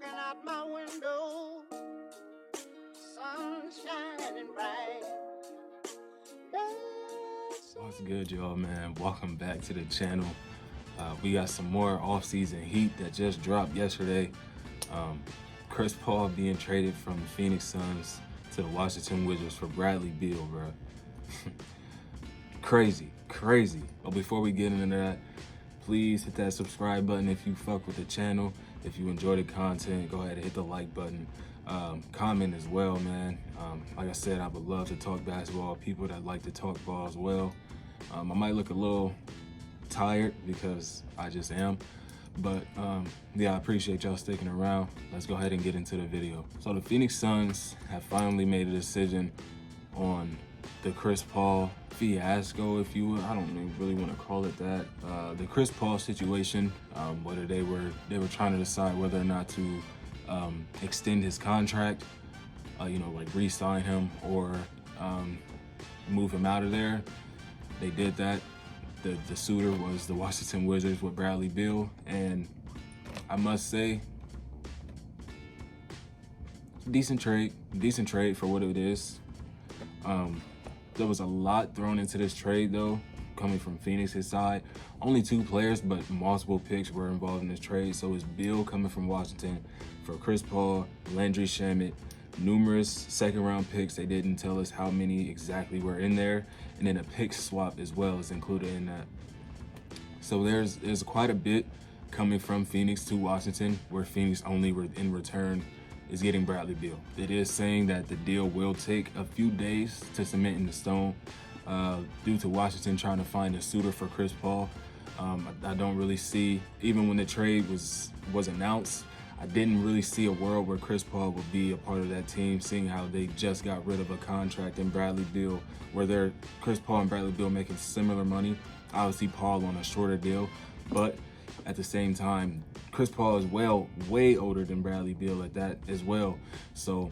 Looking out my window, sun shining bright. What's good, y'all, man? Welcome back to the channel. We got some more off-season heat that just dropped yesterday. Chris Paul being traded from the Phoenix Suns to the Washington Wizards for Bradley Beal, bro. Crazy. But before we get into that, please hit that subscribe button if you fuck with the channel. If you enjoy the content, go ahead and hit the like button. Comment as well, man. Like I said, I would love to talk basketball. People that like to talk ball as well. I might look a little tired because I just am. But yeah, I appreciate y'all sticking around. Let's go ahead and get into the video. So the Phoenix Suns have finally made a decision on the Chris Paul fiasco, if you will. I don't really want to call it that. The Chris Paul situation, whether they were trying to decide whether or not to extend his contract, like re-sign him or move him out of there. They did that. The suitor was the Washington Wizards with Bradley Beal, and I must say, decent trade for what it is. There was a lot thrown into this trade though, coming from Phoenix's side. Only 2 players, but multiple picks were involved in this trade. So it's Beal coming from Washington for Chris Paul, Landry Shamet, numerous second-round picks. They didn't tell us how many exactly were in there, and then a pick swap as well is included in that. So there's quite a bit coming from Phoenix to Washington, where Phoenix only in return is getting Bradley Beal. It is saying that the deal will take a few days to cement in the stone due to Washington trying to find a suitor for Chris Paul. I don't really see, even when the trade was announced, I didn't really see a world where Chris Paul would be a part of that team, seeing how they just got rid of a contract in Bradley Beal, where they're Chris Paul and Bradley Beal making similar money. Obviously Paul on a shorter deal, but at the same time, Chris Paul is way older than Bradley Beal at that as well. So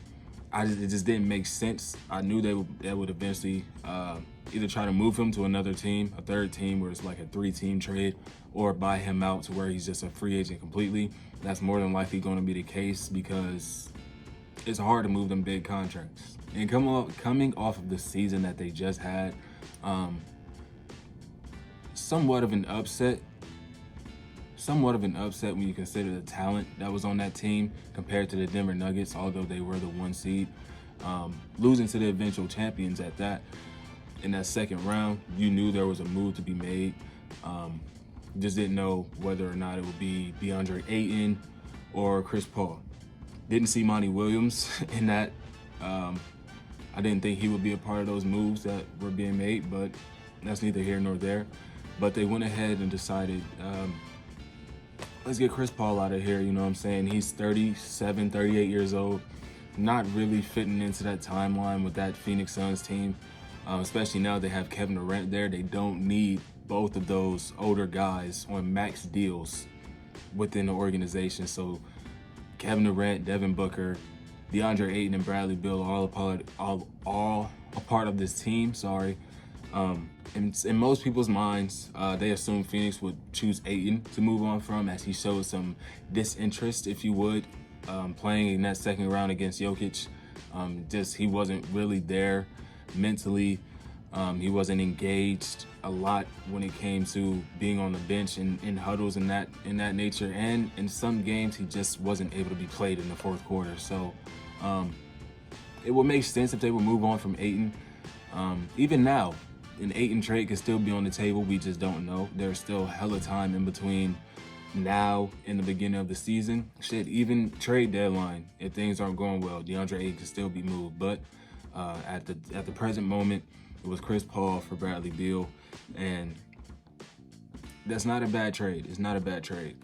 it just didn't make sense. I knew they would eventually either try to move him to another team, a third team where it's like a 3-team trade, or buy him out to where he's just a free agent completely. That's more than likely going to be the case because it's hard to move them big contracts. And coming off of the season that they just had, somewhat of an upset when you consider the talent that was on that team compared to the Denver Nuggets, although they were the 1 seed. Losing to the eventual champions at that, in that second round, you knew there was a move to be made. Just didn't know whether or not it would be DeAndre Ayton or Chris Paul. Didn't see Monty Williams in that. I didn't think he would be a part of those moves that were being made, but that's neither here nor there. But they went ahead and decided, let's get Chris Paul out of here, you know what I'm saying? He's 37, 38 years old, not really fitting into that timeline with that Phoenix Suns team, especially now they have Kevin Durant there. They don't need both of those older guys on max deals within the organization. So Kevin Durant, Devin Booker, DeAndre Ayton, and Bradley Beal are all a part of this team, sorry. In most people's minds, they assume Phoenix would choose Ayton to move on from, as he showed some disinterest, if you would, playing in that second round against Jokic. He wasn't really there mentally. He wasn't engaged a lot when it came to being on the bench in huddles and that nature. And in some games, he just wasn't able to be played in the fourth quarter. So it would make sense if they would move on from Ayton. Even now, an Ayton trade could still be on the table. We just don't know. There's still hella time in between now and the beginning of the season. Shit, even trade deadline, if things aren't going well, DeAndre Ayton could still be moved. But at the present moment, it was Chris Paul for Bradley Beal, and that's not a bad trade. It's not a bad trade.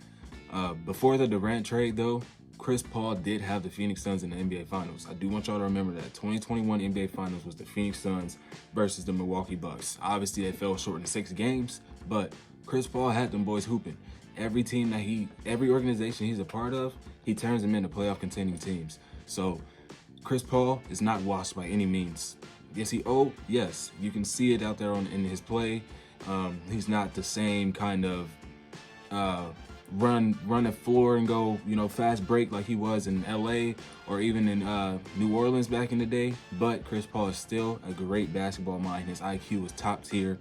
Before the Durant trade, though, Chris Paul did have the Phoenix Suns in the NBA Finals. I do want y'all to remember that. 2021 NBA Finals was the Phoenix Suns versus the Milwaukee Bucks. Obviously, they fell short in 6 games, but Chris Paul had them boys hooping. Every organization he's a part of, he turns them into playoff contending teams. So Chris Paul is not washed by any means. Is he old? Yes. You can see it out there in his play. He's not the same kind of run the floor and go, fast break like he was in LA or even in New Orleans back in the day. But Chris Paul is still a great basketball mind. His IQ is top tier.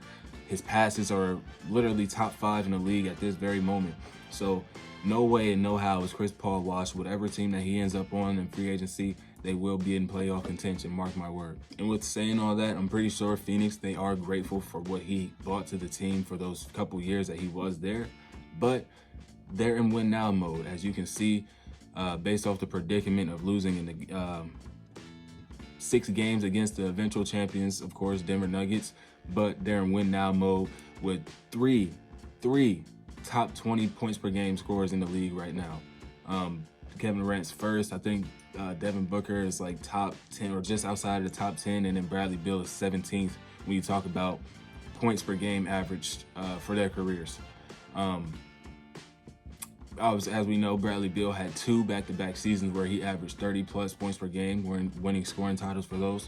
His passes are literally top 5 in the league at this very moment. So no way and no how is Chris Paul washed. Whatever team that he ends up on in free agency, they will be in playoff contention, mark my word. And with saying all that, I'm pretty sure Phoenix, they are grateful for what he brought to the team for those couple years that he was there. But they're in win now mode, as you can see, based off the predicament of losing in the 6 games against the eventual champions, of course, Denver Nuggets. But they're in win now mode with three top 20 points per game scorers in the league right now. Kevin Durant's first. I think Devin Booker is like top 10 or just outside of the top 10, and then Bradley Beal is 17th when you talk about points per game averaged for their careers. As we know, Bradley Beal had 2 back-to-back seasons where he averaged 30-plus points per game, winning scoring titles for those.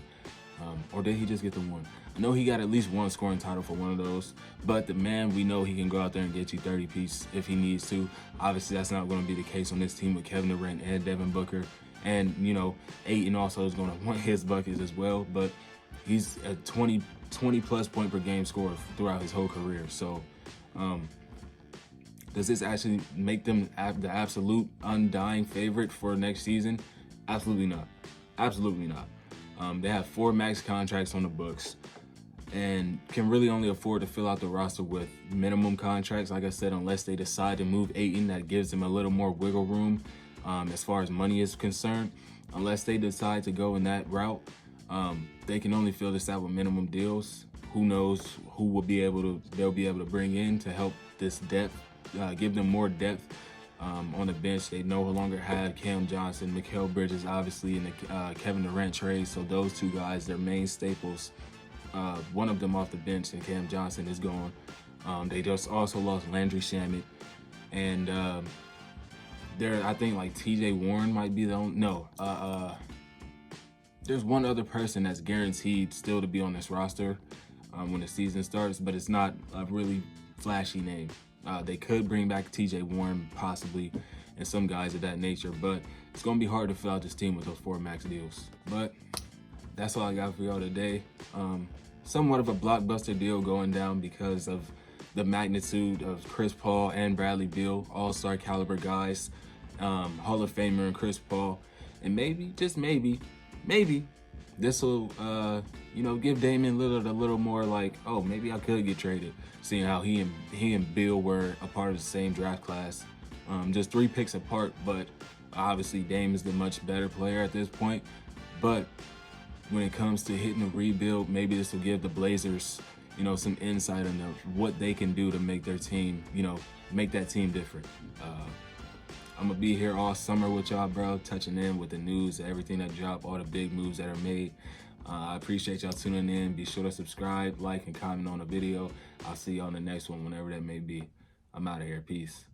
Or did he just get the one? I know he got at least 1 scoring title for one of those, but the man, we know he can go out there and get you 30 piece if he needs to. Obviously, that's not going to be the case on this team with Kevin Durant and Devin Booker. And, Ayton also is going to want his buckets as well, but he's a 20-plus point per game scorer throughout his whole career. So, does this actually make them the absolute undying favorite for next season? Absolutely not. Absolutely not. They have 4 max contracts on the books and can really only afford to fill out the roster with minimum contracts, like I said, unless they decide to move Ayton. That gives them a little more wiggle room as far as money is concerned. Unless they decide to go in that route, they can only fill this out with minimum deals. Who knows who they'll be able to bring in to help this depth, give them more depth on the bench. They no longer have Cam Johnson, Mikal Bridges, obviously, in the Kevin Durant trade. So those 2 guys, their main staples. One of them off the bench, and Cam Johnson is gone. They just also lost Landry Shamet, and I think like T.J. Warren might be the only. No, there's one other person that's guaranteed still to be on this roster when the season starts, but it's not a really flashy name. They could bring back T.J. Warren possibly, and some guys of that nature, but it's going to be hard to fill out this team with those 4 max deals. But that's all I got for y'all today. Somewhat of a blockbuster deal going down because of the magnitude of Chris Paul and Bradley Beal, all-star caliber guys, Hall of Famer and Chris Paul. And maybe, just maybe, this will, give Damian Lillard a little more like, oh, maybe I could get traded, seeing how he and Beal were a part of the same draft class. Just 3 picks apart, but obviously Dame is the much better player at this point. But when it comes to hitting a rebuild, maybe this will give the Blazers, some insight into what they can do to make their team, make that team different. I'm going to be here all summer with y'all, bro, touching in with the news, everything that dropped, all the big moves that are made. I appreciate y'all tuning in. Be sure to subscribe, like, and comment on the video. I'll see you on the next one, whenever that may be. I'm out of here. Peace.